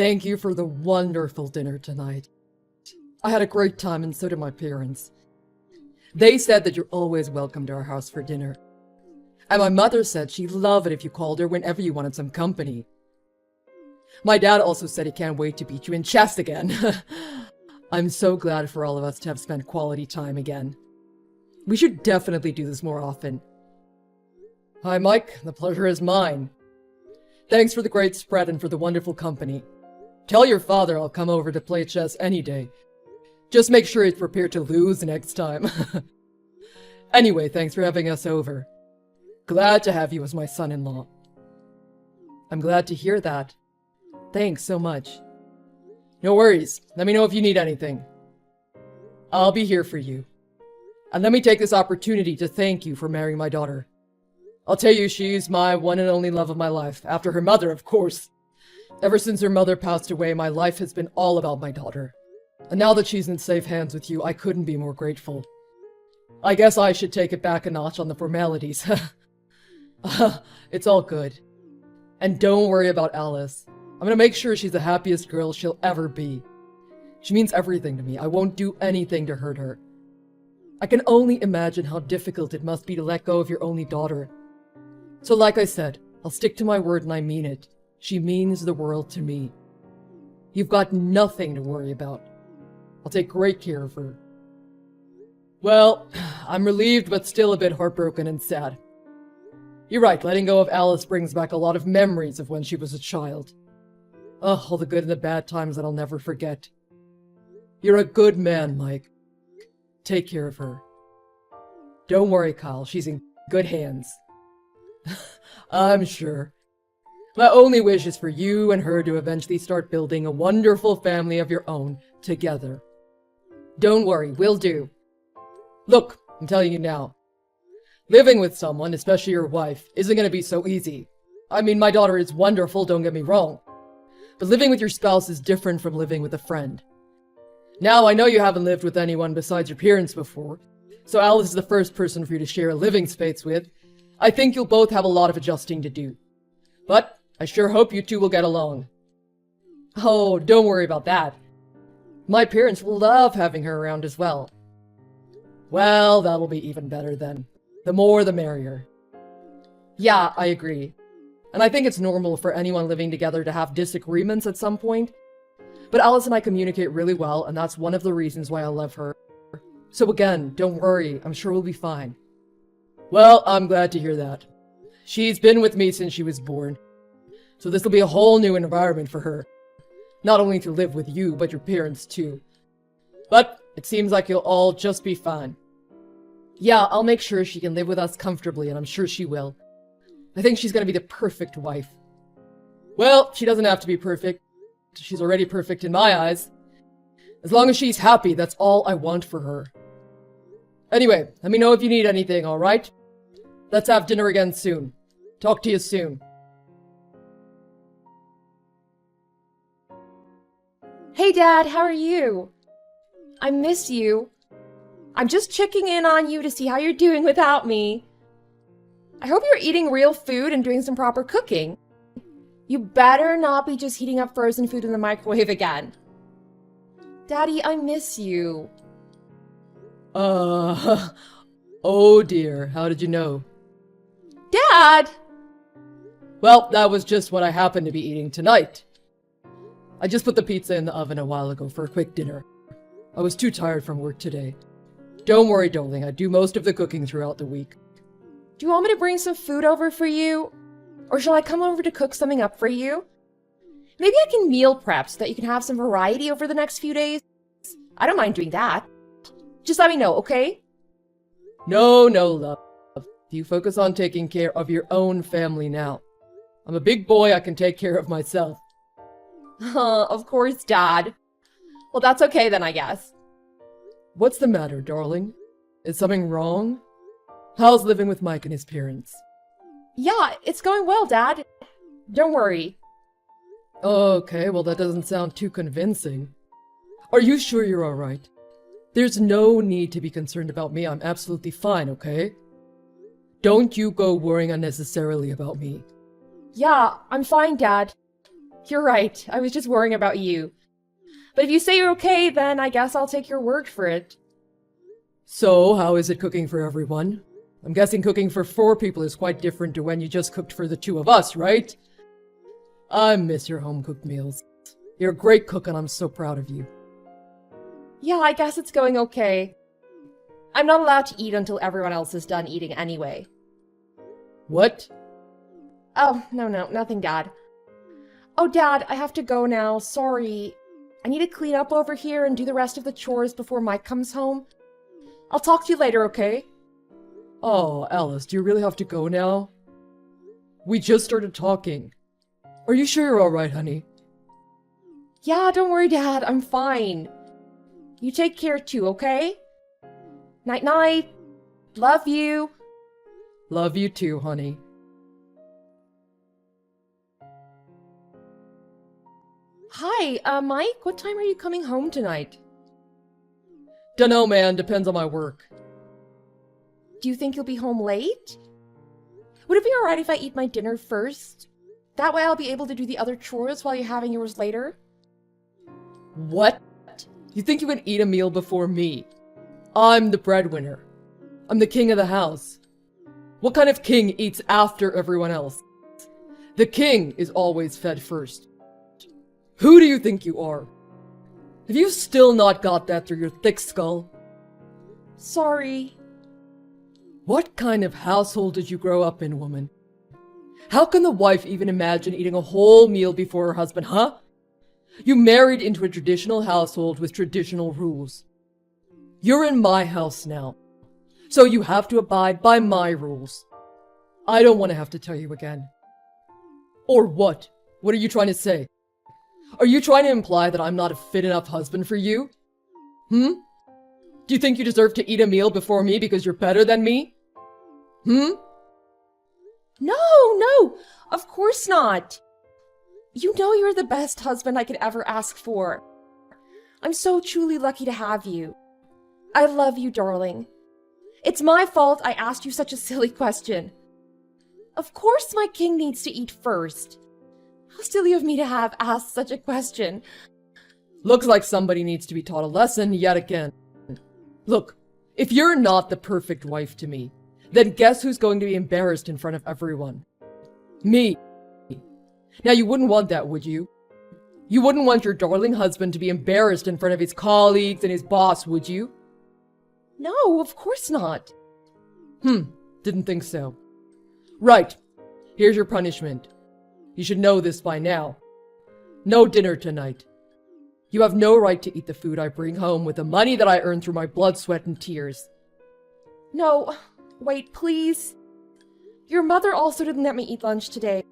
thank you for the wonderful dinner tonight. I had a great time and so did my parents. They said that you're always welcome to our house for dinner. And my mother said she'd love it if you called her whenever you wanted some company. My dad also said he can't wait to beat you in chess again. I'm so glad for all of us to have spent quality time again. We should definitely do this more often. Hi, Mike. The pleasure is mine. Thanks for the great spread and for the wonderful company. Tell your father I'll come over to play chess any day. Just make sure he's prepared to lose next time. Anyway, thanks for having us over. Glad to have you as my son-in-law. I'm glad to hear that. Thanks so much. No worries. Let me know if you need anything. I'll be here for you. And let me take this opportunity to thank you for marrying my daughter. I'll tell you, she's my one and only love of my life, after her mother, of course. Ever since her mother passed away, my life has been all about my daughter. And now that she's in safe hands with you, I couldn't be more grateful. I guess I should take it back a notch on the formalities. It's all good. And don't worry about Alice. I'm gonna make sure she's the happiest girl she'll ever be. She means everything to me. I won't do anything to hurt her. I can only imagine how difficult it must be to let go of your only daughter. So like I said, I'll stick to my word and I mean it. She means the world to me. You've got nothing to worry about. I'll take great care of her. Well, I'm relieved but still a bit heartbroken and sad. You're right, letting go of Alice brings back a lot of memories of when she was a child. Oh, all the good and the bad times that I'll never forget. You're a good man, Mike. Take care of her. Don't worry, Kyle. She's in good hands. I'm sure. My only wish is for you and her to eventually start building a wonderful family of your own together. Don't worry, we'll do. Look, I'm telling you now. Living with someone, especially your wife, isn't going to be so easy. I mean, my daughter is wonderful, don't get me wrong. But living with your spouse is different from living with a friend. Now, I know you haven't lived with anyone besides your parents before, so Alice is the first person for you to share a living space with. I think you'll both have a lot of adjusting to do. But I sure hope you two will get along. Oh, don't worry about that. My parents will love having her around as well. Well, that'll be even better then. The more the merrier. Yeah, I agree. And I think it's normal for anyone living together to have disagreements at some point. But Alice and I communicate really well, and that's one of the reasons why I love her. So again, don't worry, I'm sure we'll be fine. Well, I'm glad to hear that. She's been with me since she was born. So this will be a whole new environment for her. Not only to live with you, but your parents too. But it seems like you'll all just be fine. Yeah, I'll make sure she can live with us comfortably, and I'm sure she will. I think she's gonna be the perfect wife. Well, she doesn't have to be perfect. She's already perfect in my eyes. As long as she's happy, that's all I want for her. Anyway, let me know if you need anything, alright? Let's have dinner again soon. Talk to you soon. Hey Dad, how are you? I miss you. I'm just checking in on you to see how you're doing without me. I hope you're eating real food and doing some proper cooking. You better not be just heating up frozen food in the microwave again. Daddy, I miss you. Oh dear, how did you know? Dad! Well, that was just what I happened to be eating tonight. I just put the pizza in the oven a while ago for a quick dinner. I was too tired from work today. Don't worry, darling, I do most of the cooking throughout the week. Do you want me to bring some food over for you? Or shall I come over to cook something up for you? Maybe I can meal prep so that you can have some variety over the next few days. I don't mind doing that. Just let me know, okay? No, love. You focus on taking care of your own family now. I'm a big boy, I can take care of myself. Of course, Dad. Well, that's okay then, I guess. What's the matter, darling? Is something wrong? How's living with Mike and his parents? Yeah, it's going well, Dad. Don't worry. Okay, well that doesn't sound too convincing. Are you sure you're alright? There's no need to be concerned about me, I'm absolutely fine, okay? Don't you go worrying unnecessarily about me. Yeah, I'm fine, Dad. You're right. I was just worrying about you. But if you say you're okay, then I guess I'll take your word for it. So, how is it cooking for everyone? I'm guessing cooking for 4 people is quite different to when you just cooked for the 2 of us, right? I miss your home-cooked meals. You're a great cook and I'm so proud of you. Yeah, I guess it's going okay. I'm not allowed to eat until everyone else is done eating anyway. What? Oh, no, nothing, Dad. Oh, Dad, I have to go now. Sorry. I need to clean up over here and do the rest of the chores before Mike comes home. I'll talk to you later, okay? Oh, Alice, do you really have to go now? We just started talking. Are you sure you're alright, honey? Yeah, don't worry, Dad. I'm fine. You take care too, okay? Night-night. Love you. Love you too, honey. Hi, Mike, what time are you coming home tonight? Dunno, man. Depends on my work. Do you think you'll be home late? Would it be alright if I eat my dinner first? That way I'll be able to do the other chores while you're having yours later. What? You think you can eat a meal before me? I'm the breadwinner. I'm the king of the house. What kind of king eats after everyone else? The king is always fed first. Who do you think you are? Have you still not got that through your thick skull? Sorry. What kind of household did you grow up in, woman? How can the wife even imagine eating a whole meal before her husband, huh? You married into a traditional household with traditional rules. You're in my house now, so you have to abide by my rules. I don't want to have to tell you again. Or what? What are you trying to say? Are you trying to imply that I'm not a fit enough husband for you? Do you think you deserve to eat a meal before me because you're better than me? No, of course not. You know you're the best husband I could ever ask for. I'm so truly lucky to have you. I love you, darling. It's my fault I asked you such a silly question. Of course my king needs to eat first. How silly of me to have asked such a question. Looks like somebody needs to be taught a lesson yet again. Look, if you're not the perfect wife to me, then guess who's going to be embarrassed in front of everyone? Me. Now you wouldn't want that, would you? You wouldn't want your darling husband to be embarrassed in front of his colleagues and his boss, would you? No, of course not. Didn't think so. Right. Here's your punishment. You should know this by now. No dinner tonight. You have no right to eat the food I bring home with the money that I earn through my blood, sweat, and tears. No, wait, please. Your mother also didn't let me eat lunch today.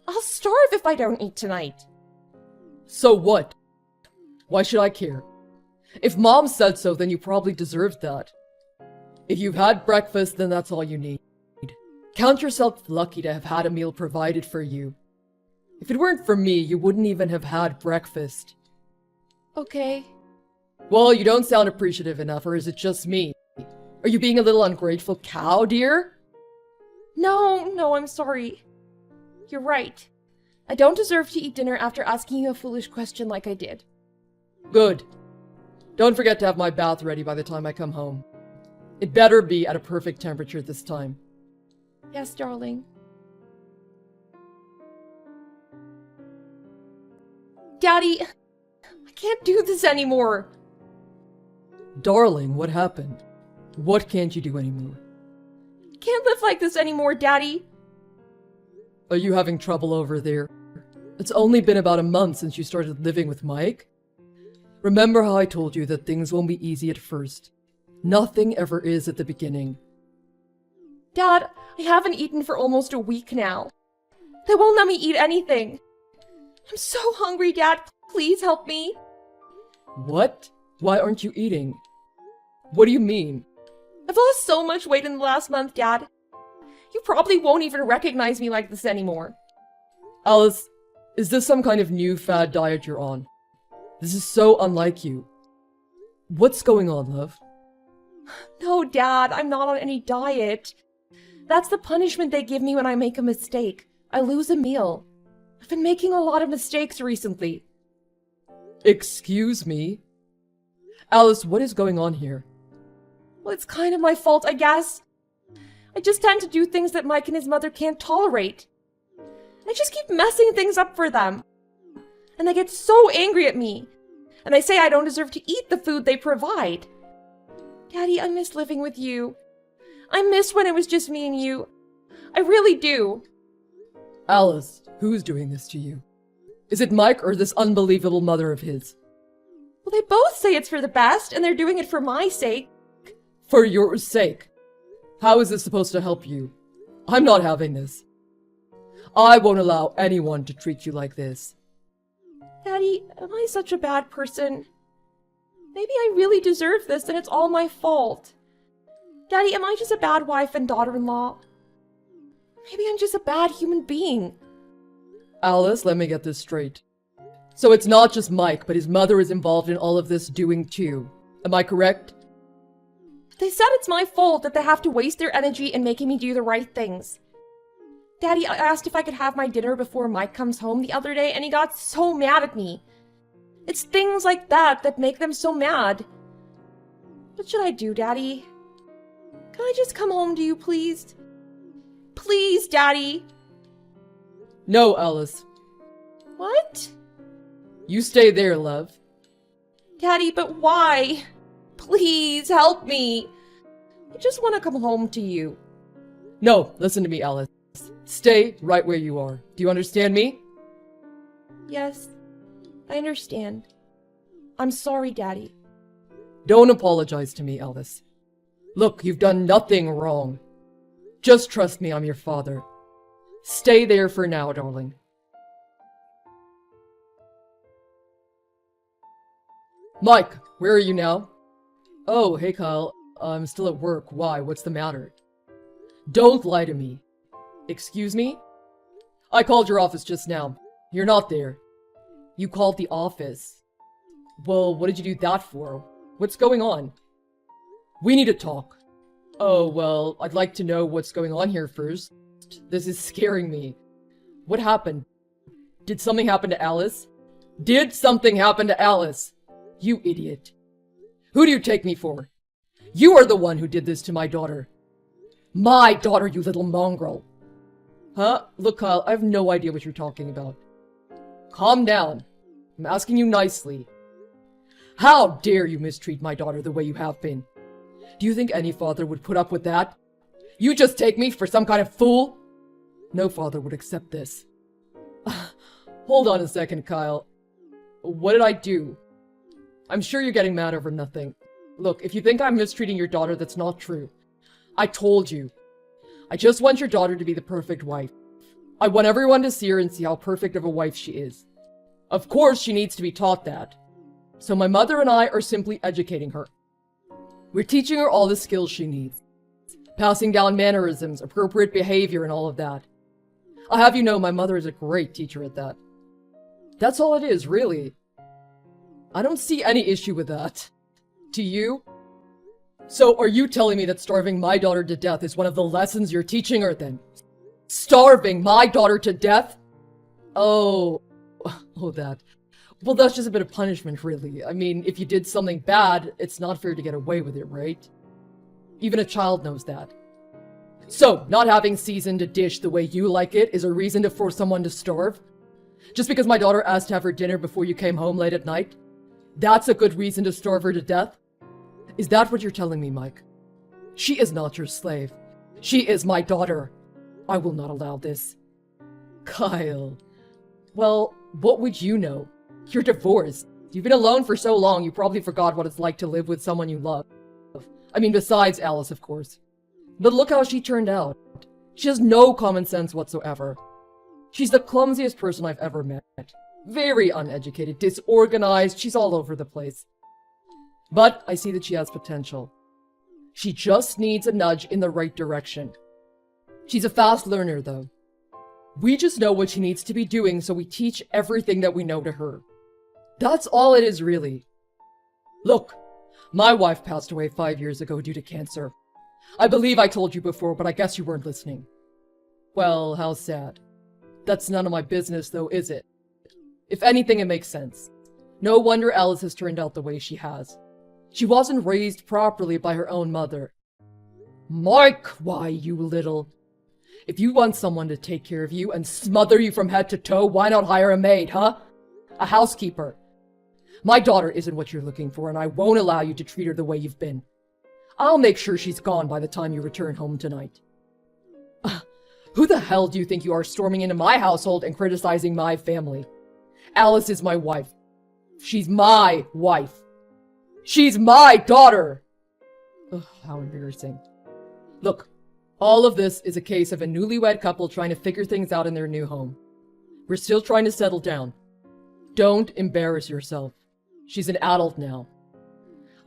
I'll starve if I don't eat tonight. So what? Why should I care? If Mom said so, then you probably deserved that. If you've had breakfast, then that's all you need. Count yourself lucky to have had a meal provided for you. If it weren't for me, you wouldn't even have had breakfast. Okay. Well, you don't sound appreciative enough, or is it just me? Are you being a little ungrateful cow, dear? No, I'm sorry. You're right. I don't deserve to eat dinner after asking you a foolish question like I did. Good. Don't forget to have my bath ready by the time I come home. It better be at a perfect temperature this time. Yes, darling. Daddy, I can't do this anymore. Darling, what happened? What can't you do anymore? I can't live like this anymore, Daddy. Are you having trouble over there? It's only been about a month since you started living with Mike. Remember how I told you that things won't be easy at first? Nothing ever is at the beginning. Dad, I haven't eaten for almost a week now. They won't let me eat anything. I'm so hungry, Dad. Please help me. What? Why aren't you eating? What do you mean? I've lost so much weight in the last month, Dad. You probably won't even recognize me like this anymore. Alice, is this some kind of new fad diet you're on? This is so unlike you. What's going on, love? No, Dad, I'm not on any diet. That's the punishment they give me when I make a mistake. I lose a meal. I've been making a lot of mistakes recently. Excuse me? Alice, what is going on here? Well, it's kind of my fault, I guess. I just tend to do things that Mike and his mother can't tolerate. I just keep messing things up for them. And they get so angry at me. And they say I don't deserve to eat the food they provide. Daddy, I miss living with you. I miss when it was just me and you. I really do. Alice, who's doing this to you? Is it Mike or this unbelievable mother of his? Well, they both say it's for the best, and they're doing it for my sake. For your sake? How is this supposed to help you? I'm not having this. I won't allow anyone to treat you like this. Daddy, am I such a bad person? Maybe I really deserve this and it's all my fault. Daddy, am I just a bad wife and daughter-in-law? Maybe I'm just a bad human being. Alice, let me get this straight. So it's not just Mike, but his mother is involved in all of this doing too. Am I correct? They said it's my fault that they have to waste their energy in making me do the right things. Daddy, I asked if I could have my dinner before Mike comes home the other day, and he got so mad at me. It's things like that that make them so mad. What should I do, Daddy? Can I just come home to you, please? Please, Daddy. No, Alice. What? You stay there, love. Daddy, but why? Please, help me. I just want to come home to you. No, listen to me, Alice. Stay right where you are. Do you understand me? Yes, I understand. I'm sorry, Daddy. Don't apologize to me, Alice. Look, you've done nothing wrong. Just trust me, I'm your father. Stay there for now, darling. Mike, where are you now? Oh, hey Kyle. I'm still at work. Why? What's the matter? Don't lie to me. Excuse me? I called your office just now. You're not there. You called the office. Well, what did you do that for? What's going on? We need to talk. Oh, well, I'd like to know what's going on here first. This is scaring me. What happened? Did something happen to Alice? Did something happen to Alice? You idiot. Who do you take me for? You are the one who did this to my daughter. My daughter, you little mongrel. Huh? Look, Kyle, I have no idea what you're talking about. Calm down. I'm asking you nicely. How dare you mistreat my daughter the way you have been? Do you think any father would put up with that? You just take me for some kind of fool? No father would accept this. Hold on a second, Kyle. What did I do? I'm sure you're getting mad over nothing. Look, if you think I'm mistreating your daughter, that's not true. I told you. I just want your daughter to be the perfect wife. I want everyone to see her and see how perfect of a wife she is. Of course, she needs to be taught that. So my mother and I are simply educating her. We're teaching her all the skills she needs. Passing down mannerisms, appropriate behavior, and all of that. I'll have you know my mother is a great teacher at that. That's all it is, really. I don't see any issue with that. Do you? So are you telling me that starving my daughter to death is one of the lessons you're teaching her then? Starving my daughter to death? Oh, that. Well, that's just a bit of punishment, really. I mean, if you did something bad, it's not fair to get away with it, right? Even a child knows that. So, not having seasoned a dish the way you like it is a reason to force someone to starve? Just because my daughter asked to have her dinner before you came home late at night? That's a good reason to starve her to death? Is that what you're telling me, Mike? She is not your slave. She is my daughter. I will not allow this. Kyle. Well, what would you know? You're divorced. You've been alone for so long, you probably forgot what it's like to live with someone you love. I mean, besides Alice, of course. But look how she turned out. She has no common sense whatsoever. She's the clumsiest person I've ever met. Very uneducated, disorganized, she's all over the place. But I see that she has potential. She just needs a nudge in the right direction. She's a fast learner, though. We just know what she needs to be doing, so we teach everything that we know to her. That's all it is, really. Look, my wife passed away 5 years ago due to cancer. I believe I told you before, but I guess you weren't listening. Well, how sad. That's none of my business, though, is it? If anything, it makes sense. No wonder Alice has turned out the way she has. She wasn't raised properly by her own mother. Mike, why, you little... If you want someone to take care of you and smother you from head to toe, why not hire a maid, huh? A housekeeper. My daughter isn't what you're looking for, and I won't allow you to treat her the way you've been. I'll make sure she's gone by the time you return home tonight. Who the hell do you think you are storming into my household and criticizing my family? Alice is my wife. She's my wife. She's my daughter! Ugh, how embarrassing. Look, all of this is a case of a newlywed couple trying to figure things out in their new home. We're still trying to settle down. Don't embarrass yourself. She's an adult now.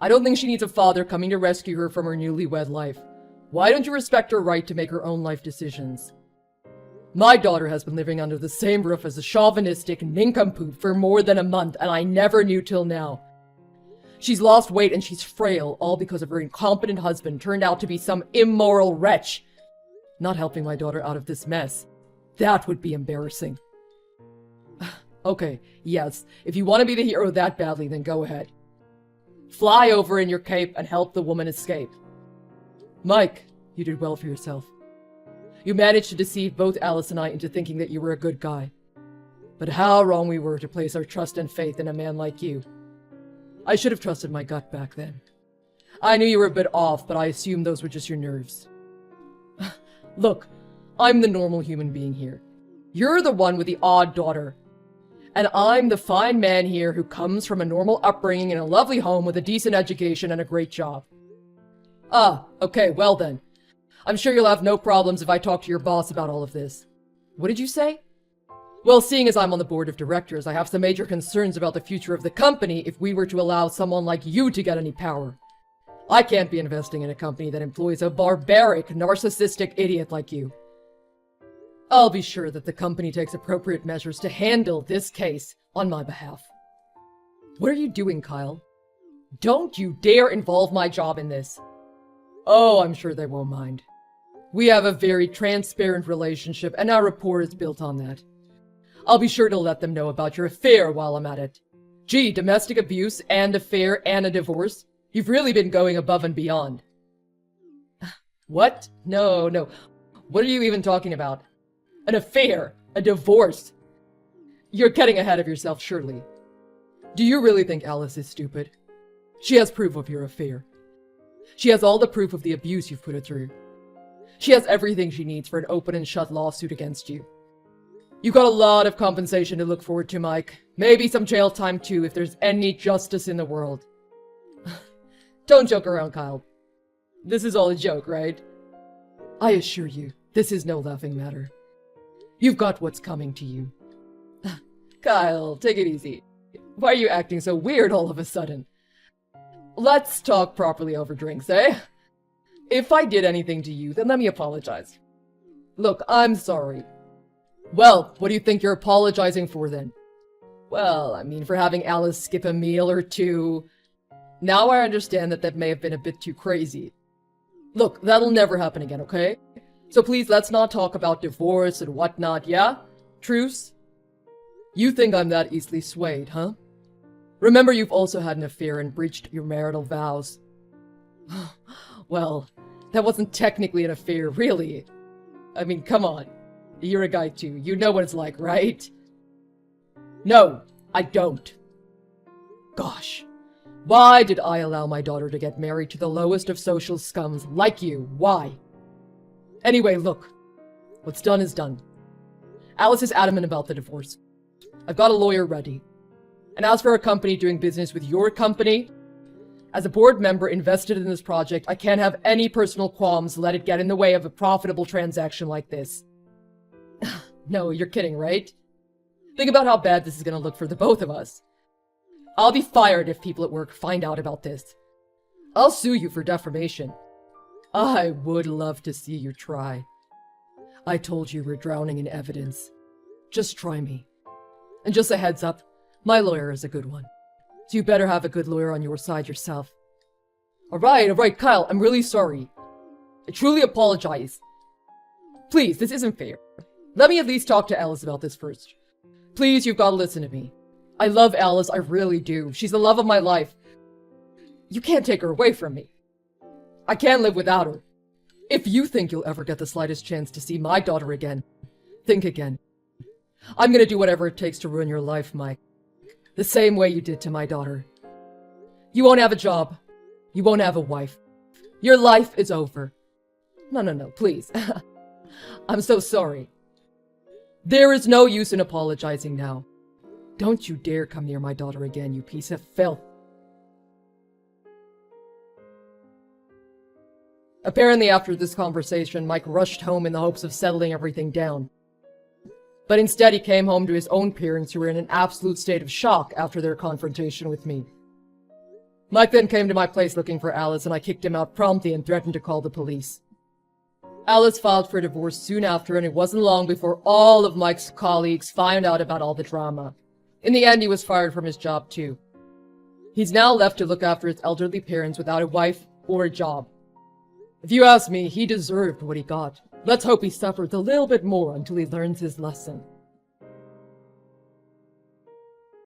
I don't think she needs a father coming to rescue her from her newlywed life. Why don't you respect her right to make her own life decisions? My daughter has been living under the same roof as a chauvinistic nincompoop for more than a month, and I never knew till now. She's lost weight and she's frail, all because of her incompetent husband turned out to be some immoral wretch. Not helping my daughter out of this mess. That would be embarrassing. Okay, yes, if you want to be the hero that badly, then go ahead. Fly over in your cape and help the woman escape. Mike, you did well for yourself. You managed to deceive both Alice and I into thinking that you were a good guy. But how wrong we were to place our trust and faith in a man like you. I should have trusted my gut back then. I knew you were a bit off, but I assumed those were just your nerves. Look, I'm the normal human being here. You're the one with the odd daughter. And I'm the fine man here who comes from a normal upbringing in a lovely home with a decent education and a great job. Ah, okay, well then. I'm sure you'll have no problems if I talk to your boss about all of this. What did you say? Well, seeing as I'm on the board of directors, I have some major concerns about the future of the company if we were to allow someone like you to get any power. I can't be investing in a company that employs a barbaric, narcissistic idiot like you. I'll be sure that the company takes appropriate measures to handle this case on my behalf. What are you doing, Kyle? Don't you dare involve my job in this. Oh, I'm sure they won't mind. We have a very transparent relationship, and our rapport is built on that. I'll be sure to let them know about your affair while I'm at it. Gee, domestic abuse and affair and a divorce? You've really been going above and beyond. What? No. What are you even talking about? An affair? A divorce? You're getting ahead of yourself, surely. Do you really think Alice is stupid? She has proof of your affair. She has all the proof of the abuse you've put her through. She has everything she needs for an open and shut lawsuit against you. You've got a lot of compensation to look forward to, Mike. Maybe some jail time too, if there's any justice in the world. Don't joke around, Kyle. This is all a joke, right? I assure you, this is no laughing matter. You've got what's coming to you. Kyle, take it easy. Why are you acting so weird all of a sudden? Let's talk properly over drinks, eh? If I did anything to you, then let me apologize. Look, I'm sorry. Well, what do you think you're apologizing for then? Well, I mean, for having Alice skip a meal or two. Now I understand that may have been a bit too crazy. Look, that'll never happen again, okay? So please, let's not talk about divorce and whatnot, yeah? Truce? You think I'm that easily swayed, huh? Remember, you've also had an affair and breached your marital vows. Well, that wasn't technically an affair, really. I mean, come on. You're a guy too. You know what it's like, right? No, I don't. Gosh. Why did I allow my daughter to get married to the lowest of social scums like you? Why? Anyway, look. What's done is done. Alice is adamant about the divorce. I've got a lawyer ready. And as for a company doing business with your company, as a board member invested in this project, I can't have any personal qualms let it get in the way of a profitable transaction like this. No, you're kidding, right? Think about how bad this is going to look for the both of us. I'll be fired if people at work find out about this. I'll sue you for defamation. I would love to see you try. I told you we're drowning in evidence. Just try me. And just a heads up, my lawyer is a good one. So you better have a good lawyer on your side yourself. Alright, Kyle, I'm really sorry. I truly apologize. Please, this isn't fair. Let me at least talk to Alice about this first. Please, you've got to listen to me. I love Alice, I really do. She's the love of my life. You can't take her away from me. I can't live without her. If you think you'll ever get the slightest chance to see my daughter again, think again. I'm gonna do whatever it takes to ruin your life, Mike. The same way you did to my daughter. You won't have a job. You won't have a wife. Your life is over. No, please. I'm so sorry. There is no use in apologizing now. Don't you dare come near my daughter again, you piece of filth. Apparently after this conversation, Mike rushed home in the hopes of settling everything down. But instead he came home to his own parents, who were in an absolute state of shock after their confrontation with me. Mike then came to my place looking for Alice, and I kicked him out promptly and threatened to call the police. Alice filed for divorce soon after, and it wasn't long before all of Mike's colleagues found out about all the drama. In the end, he was fired from his job too. He's now left to look after his elderly parents without a wife or a job. If you ask me, he deserved what he got. Let's hope he suffers a little bit more until he learns his lesson.